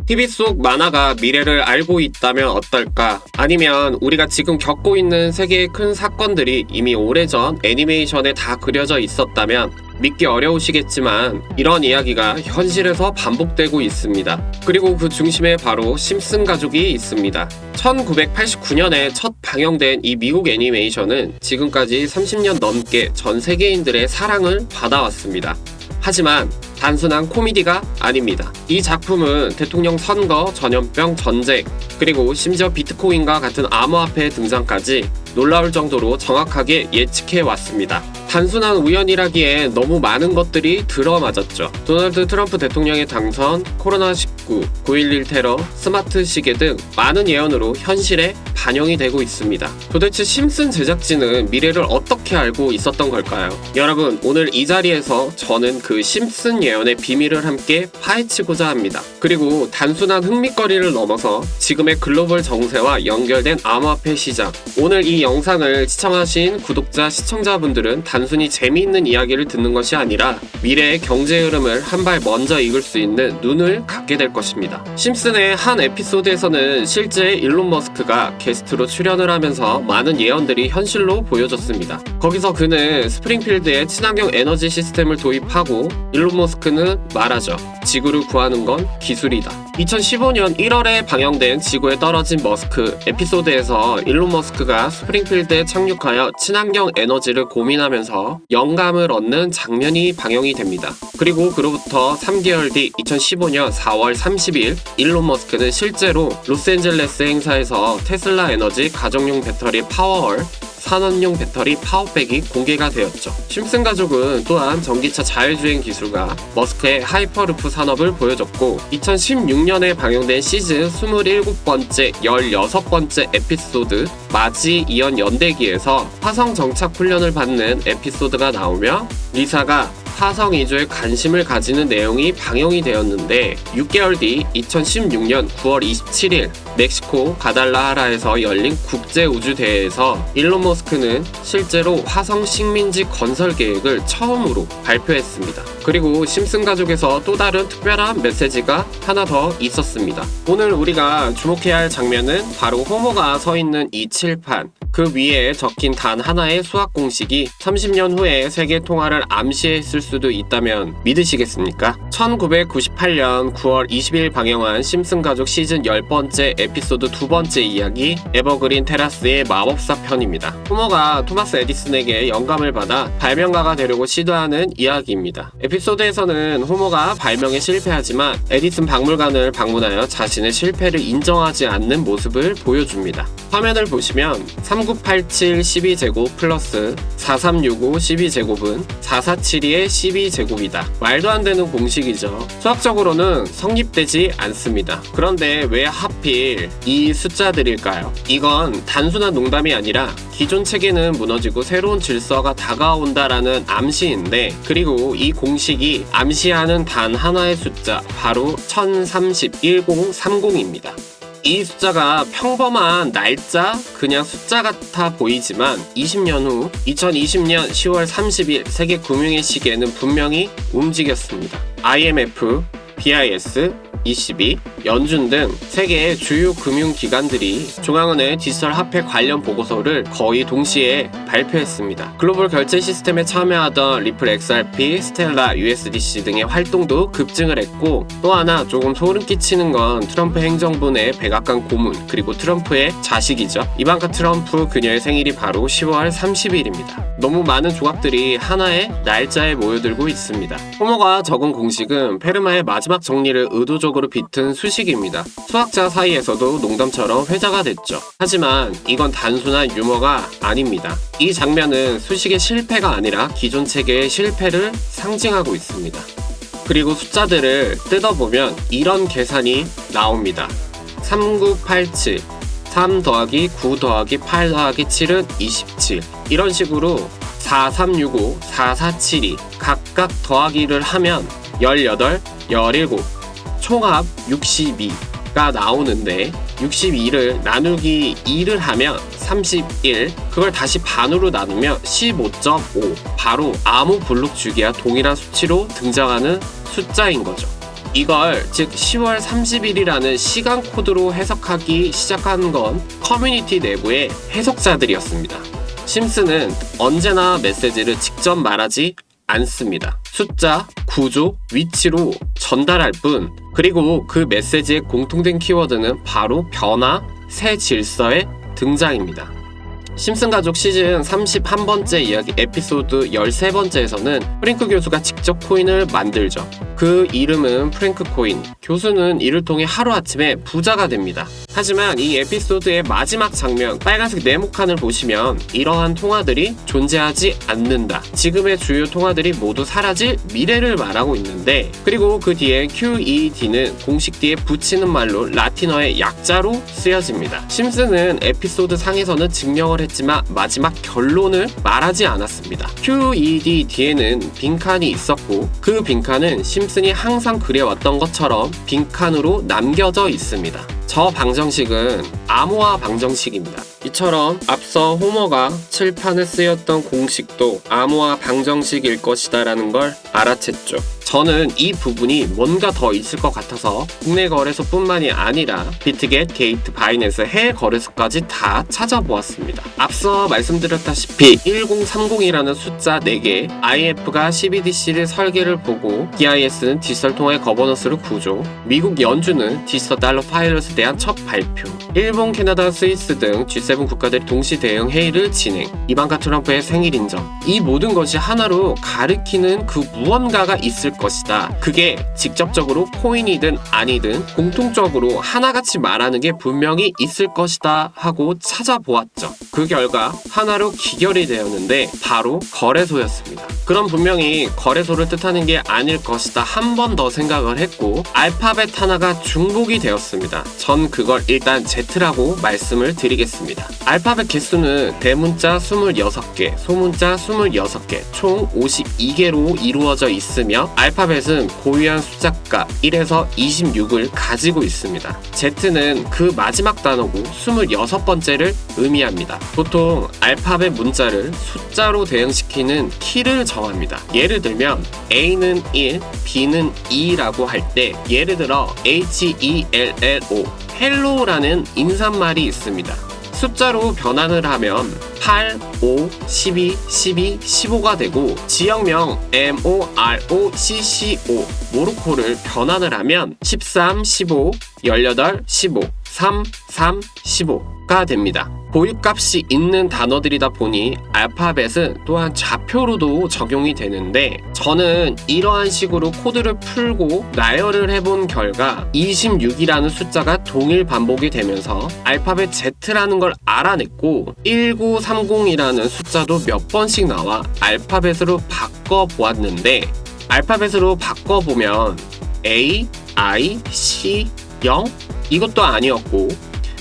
TV 속 만화가 미래를 알고 있다면 어떨까? 아니면 우리가 지금 겪고 있는 세계의 큰 사건들이 이미 오래전 애니메이션에 다 그려져 있었다면 믿기 어려우시겠지만 이런 이야기가 현실에서 반복되고 있습니다. 그리고 그 중심에 바로 심슨 가족이 있습니다. 1989년에 첫 방영된 이 미국 애니메이션은 지금까지 30년 넘게 전 세계인들의 사랑을 받아왔습니다. 하지만 단순한 코미디가 아닙니다. 이 작품은 대통령 선거, 전염병, 전쟁, 그리고 심지어 비트코인과 같은 암호화폐의 등장까지 놀라울 정도로 정확하게 예측해 왔습니다. 단순한 우연이라기에 너무 많은 것들이 들어맞았죠. 도널드 트럼프 대통령의 당선, 코로나19, 9.11 테러, 스마트 시계 등 많은 예언으로 현실에 반영이 되고 있습니다. 도대체 심슨 제작진은 미래를 어떻게 알고 있었던 걸까요? 여러분, 오늘 이 자리에서 저는 그 심슨 예언의 비밀을 함께 파헤치고자 합니다. 그리고 단순한 흥미거리를 넘어서 지금의 글로벌 정세와 연결된 암호화폐 시장, 오늘 이 영상을 시청하신 구독자, 시청자분들은 단순히 재미있는 이야기를 듣는 것이 아니라 미래의 경제 흐름을 한 발 먼저 읽을 수 있는 눈을 갖게 될 것입니다. 심슨의 한 에피소드에서는 실제 일론 머스크가 게스트로 출연을 하면서 많은 예언들이 현실로 보여졌습니다. 거기서 그는 스프링필드에 친환경 에너지 시스템을 도입하고 일론 머스크는 말하죠. 지구를 구하는 건 기술이다. 2015년 1월에 방영된 지구에 떨어진 머스크 에피소드에서 일론 머스크가 스프링필드에 착륙하여 친환경 에너지를 고민하면서 영감을 얻는 장면이 방영이 됩니다. 그리고 그로부터 3개월 뒤 2015년 4월 30일 일론 머스크는 실제로 로스앤젤레스 행사에서 테슬라 에너지 가정용 배터리 파워월 산업용 배터리 파워백이 공개가 되었죠. 심슨 가족은 또한 전기차 자율주행 기술과 머스크의 하이퍼루프 산업을 보여줬고 2016년에 방영된 시즌 27번째, 16번째 에피소드 마지 이연 연대기에서 화성 정착 훈련을 받는 에피소드가 나오며 리사가 화성 이주에 관심을 가지는 내용이 방영이 되었는데 6개월 뒤 2016년 9월 27일 멕시코 가달라하라에서 열린 국제우주대회에서 일론 머스크는 실제로 화성 식민지 건설 계획을 처음으로 발표했습니다. 그리고 심슨 가족에서 또 다른 특별한 메시지가 하나 더 있었습니다. 오늘 우리가 주목해야 할 장면은 바로 호모가 서 있는 이 칠판, 그 위에 적힌 단 하나의 수학 공식이 30년 후에 세계 통화를 암시했을 수도 있다면 믿으시겠습니까? 1998년 9월 20일 방영한 심슨 가족 시즌 10번째 에피소드 2번째 이야기 에버그린 테라스의 마법사 편입니다. 호머가 토마스 에디슨에게 영감을 받아 발명가가 되려고 시도하는 이야기입니다. 에피소드에서는 호머가 발명에 실패하지만 에디슨 박물관을 방문하여 자신의 실패를 인정하지 않는 모습을 보여줍니다. 화면을 보시면 3987 12제곱 플러스 4365 12제곱은 4472의 12제곱이다. 말도 안 되는 공식이죠. 수학적으로는 성립되지 않습니다. 그런데 왜 하필 이 숫자들일까요? 이건 단순한 농담이 아니라 기존 체계는 무너지고 새로운 질서가 다가온다라는 암시인데, 그리고 이 공식이 암시하는 단 하나의 숫자, 바로 1030, 1030입니다. 이 숫자가 평범한 날짜, 그냥 숫자 같아 보이지만 20년 후 2020년 10월 30일 세계 금융의 시계는 분명히 움직였습니다. IMF, BIS, ECB, 연준 등 세계의 주요 금융기관들이 중앙은행 디지털 화폐 관련 보고서를 거의 동시에 발표했습니다. 글로벌 결제 시스템에 참여하던 리플 XRP, 스텔라 USDC 등의 활동도 급증을 했고, 또 하나 조금 소름 끼치는 건 트럼프 행정부 내 백악관 고문, 그리고 트럼프의 자식이죠. 이방카 트럼프, 그녀의 생일이 바로 10월 30일입니다. 너무 많은 조각들이 하나의 날짜에 모여들고 있습니다. 호머가 적은 공식은 페르마의 마지막 정리를 의도적으로 비튼 수식입니다. 수학자 사이에서도 농담처럼 회자가 됐죠. 하지만 이건 단순한 유머가 아닙니다. 이 장면은 수식의 실패가 아니라 기존 체계의 실패를 상징하고 있습니다. 그리고 숫자들을 뜯어보면 이런 계산이 나옵니다. 3987, 3 더하기 9 더하기 8 더하기 7은 27. 이런 식으로 4365, 4472 각각 더하기를 하면 18, 17, 총합 62가 나오는데 62를 나누기 2를 하면 31, 그걸 다시 반으로 나누면 15.5, 바로 아무 블록 주기와 동일한 수치로 등장하는 숫자인 거죠. 이걸 즉 10월 30일이라는 시간 코드로 해석하기 시작한 건 커뮤니티 내부의 해석자들이었습니다. 심슨은 언제나 메시지를 직접 말하지 않습니다. 숫자, 구조, 위치로 전달할 뿐, 그리고 그 메시지의 공통된 키워드는 바로 변화, 새 질서의 등장입니다. 심슨 가족 시즌 31번째 이야기 에피소드 13번째에서는 프랭크 교수가 직접 코인을 만들죠. 그 이름은 프랭크 코인. 교수는 이를 통해 하루아침에 부자가 됩니다. 하지만 이 에피소드의 마지막 장면, 빨간색 네모칸을 보시면 이러한 통화들이 존재하지 않는다. 지금의 주요 통화들이 모두 사라질 미래를 말하고 있는데, 그리고 그 뒤에 QED는 공식 뒤에 붙이는 말로 라틴어의 약자로 쓰여집니다. 심슨은 에피소드 상에서는 증명을 했지만 마지막 결론을 말하지 않았습니다. QED 뒤에는 빈칸이 있었고, 그 빈칸은 심슨이 항상 그려왔던 것처럼 빈칸으로 남겨져 있습니다. 저 방정식은 암호화 방정식입니다. 이처럼 앞서 호머가 칠판에 쓰였던 공식도 암호화 방정식일 것이다 라는 걸 알아챘죠. 저는 이 부분이 뭔가 더 있을 것 같아서 국내 거래소뿐만이 아니라 비트겟, 게이트, 바이낸스, 해외 거래소까지 다 찾아보았습니다. 앞서 말씀드렸다시피 1030이라는 숫자 4개, IF가 CBDC를 설계를 보고 BIS는 디지털 통화의 거버넌스를 구조, 미국 연준은 디지털 달러 파일럿에 대한 첫 발표, 일본, 캐나다, 스위스 등 G7 국가들이 동시 대응 회의를 진행, 이방카 트럼프의 생일 인정, 이 모든 것이 하나로 가리키는 그 무언가가 있을 것이다. 그게 직접적으로 코인이든 아니든 공통적으로 하나같이 말하는 게 분명히 있을 것이다 하고 찾아보았죠. 그 결과 하나로 기결이 되었는데 바로 거래소였습니다. 그럼 분명히 거래소를 뜻하는 게 아닐 것이다 한 번 더 생각을 했고, 알파벳 하나가 중복이 되었습니다. 전 그걸 일단 Z라고 말씀을 드리겠습니다. 알파벳 개수는 대문자 26개, 소문자 26개, 총 52개로 이루어져 있으며 알파벳은 고유한 숫자값 1에서 26을 가지고 있습니다. Z는 그 마지막 단어고 26번째를 의미합니다. 보통 알파벳 문자를 숫자로 대응시키는 키를 정합니다. 예를 들면 A는 1, B는 2라고 할 때 예를 들어 HELLO, 헬로라는 인사말이 있습니다. 숫자로 변환을 하면 8, 5, 12, 12, 15가 되고, 지역명 MOROCCO, 모로코를 변환을 하면 13, 15, 18, 15, 3, 3, 15가 됩니다. 고유값이 있는 단어들이다 보니 알파벳은 또한 좌표로도 적용이 되는데, 저는 이러한 식으로 코드를 풀고 나열을 해본 결과 26이라는 숫자가 동일 반복이 되면서 알파벳 Z라는 걸 알아냈고, 1930이라는 숫자도 몇 번씩 나와 알파벳으로 바꿔보았는데, 알파벳으로 바꿔보면 A, I, C, 0 이것도 아니었고,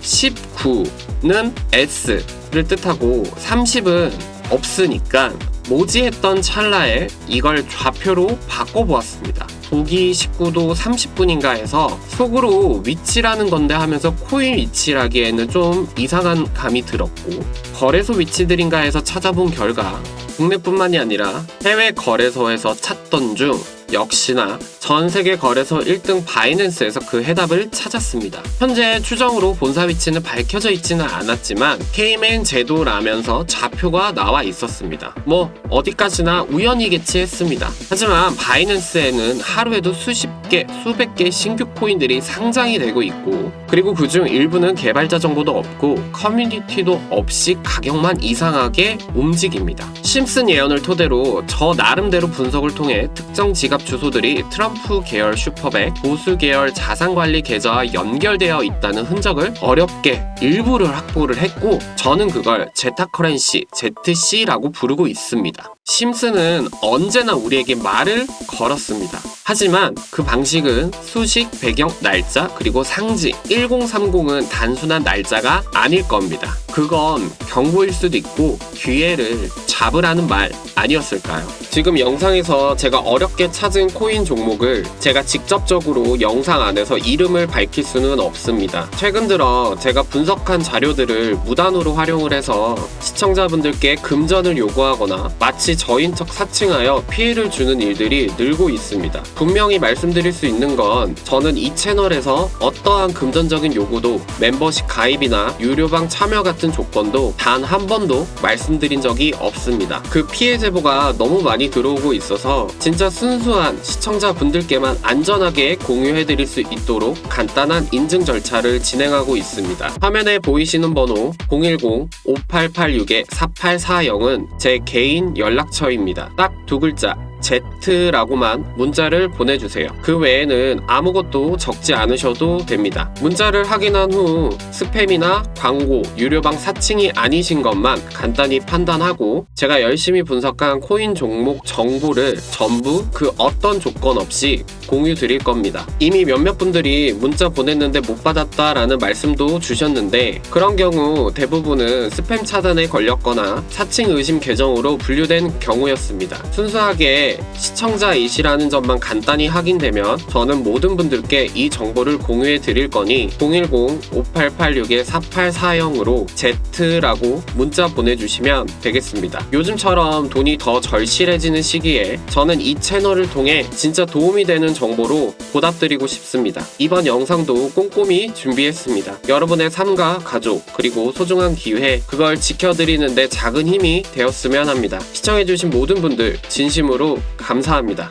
19는 S를 뜻하고 30은 없으니까 모지했던 찰나에 이걸 좌표로 바꿔보았습니다. 보기 19도 30분인가 해서 속으로 위치라는 건데 하면서 코인 위치라기에는 좀 이상한 감이 들었고, 거래소 위치들인가 해서 찾아본 결과 국내뿐만이 아니라 해외 거래소에서 찾던 중 역시나 전 세계 거래소 1등 바이낸스에서 그 해답을 찾았습니다. 현재 추정으로 본사 위치는 밝혀져 있지는 않았지만 케이맨 제도라면서 좌표가 나와 있었습니다. 뭐 어디까지나 우연이겠지 했습니다. 하지만 바이낸스에는 하루에도 수십 개, 수백 개 신규 코인들이 상장이 되고 있고, 그리고 그중 일부는 개발자 정보도 없고 커뮤니티도 없이 가격만 이상하게 움직입니다. 심슨 예언을 토대로 저 나름대로 분석을 통해 특정 지갑 주소들이 트럼프 계열 슈퍼백, 보수 계열 자산관리 계좌와 연결되어 있다는 흔적을 어렵게 일부를 확보를 했고, 저는 그걸 제타커렌시, ZC라고 부르고 있습니다. 심슨은 언제나 우리에게 말을 걸었습니다. 하지만 그 방식은 수식, 배경, 날짜, 그리고 상지, 1030은 단순한 날짜가 아닐 겁니다. 그건 경고일 수도 있고 기회를 잡으라는 말 아니었을까요? 지금 영상에서 제가 어렵게 찾은 코인 종목을 제가 직접적으로 영상 안에서 이름을 밝힐 수는 없습니다. 최근 들어 제가 분석한 자료들을 무단으로 활용을 해서 시청자분들께 금전을 요구하거나 마치 저인 척 사칭하여 피해를 주는 일들이 늘고 있습니다. 분명히 말씀드릴 수 있는 건 저는 이 채널에서 어떠한 금전적인 요구도 멤버십 가입이나 유료방 참여 같은 조건도 단 한 번도 말씀드린 적이 없습니다. 그 피해 제보가 너무 많이 들어오고 있어서 진짜 순수한 시청자분들께만 안전하게 공유해드릴 수 있도록 간단한 인증 절차를 진행하고 있습니다. 화면에 보이시는 번호 010-5886-4840은 제 개인 연락처입니다. 딱 두 글자 Z라고만 문자를 보내주세요. 그 외에는 아무것도 적지 않으셔도 됩니다. 문자를 확인한 후 스팸이나 광고, 유료방 사칭이 아니신 것만 간단히 판단하고 제가 열심히 분석한 코인 종목 정보를 전부 그 어떤 조건 없이 공유 드릴 겁니다. 이미 몇몇 분들이 문자 보냈는데 못 받았다라는 말씀도 주셨는데 그런 경우 대부분은 스팸 차단에 걸렸거나 사칭 의심 계정으로 분류된 경우였습니다. 순수하게 시청자이시라는 점만 간단히 확인되면 저는 모든 분들께 이 정보를 공유해 드릴 거니 010-5886-4840으로 Z라고 문자 보내주시면 되겠습니다. 요즘처럼 돈이 더 절실해지는 시기에 저는 이 채널을 통해 진짜 도움이 되는 정보로 보답드리고 싶습니다. 이번 영상도 꼼꼼히 준비했습니다. 여러분의 삶과 가족 그리고 소중한 기회 그걸 지켜드리는데 작은 힘이 되었으면 합니다. 시청해주신 모든 분들 진심으로 감사합니다.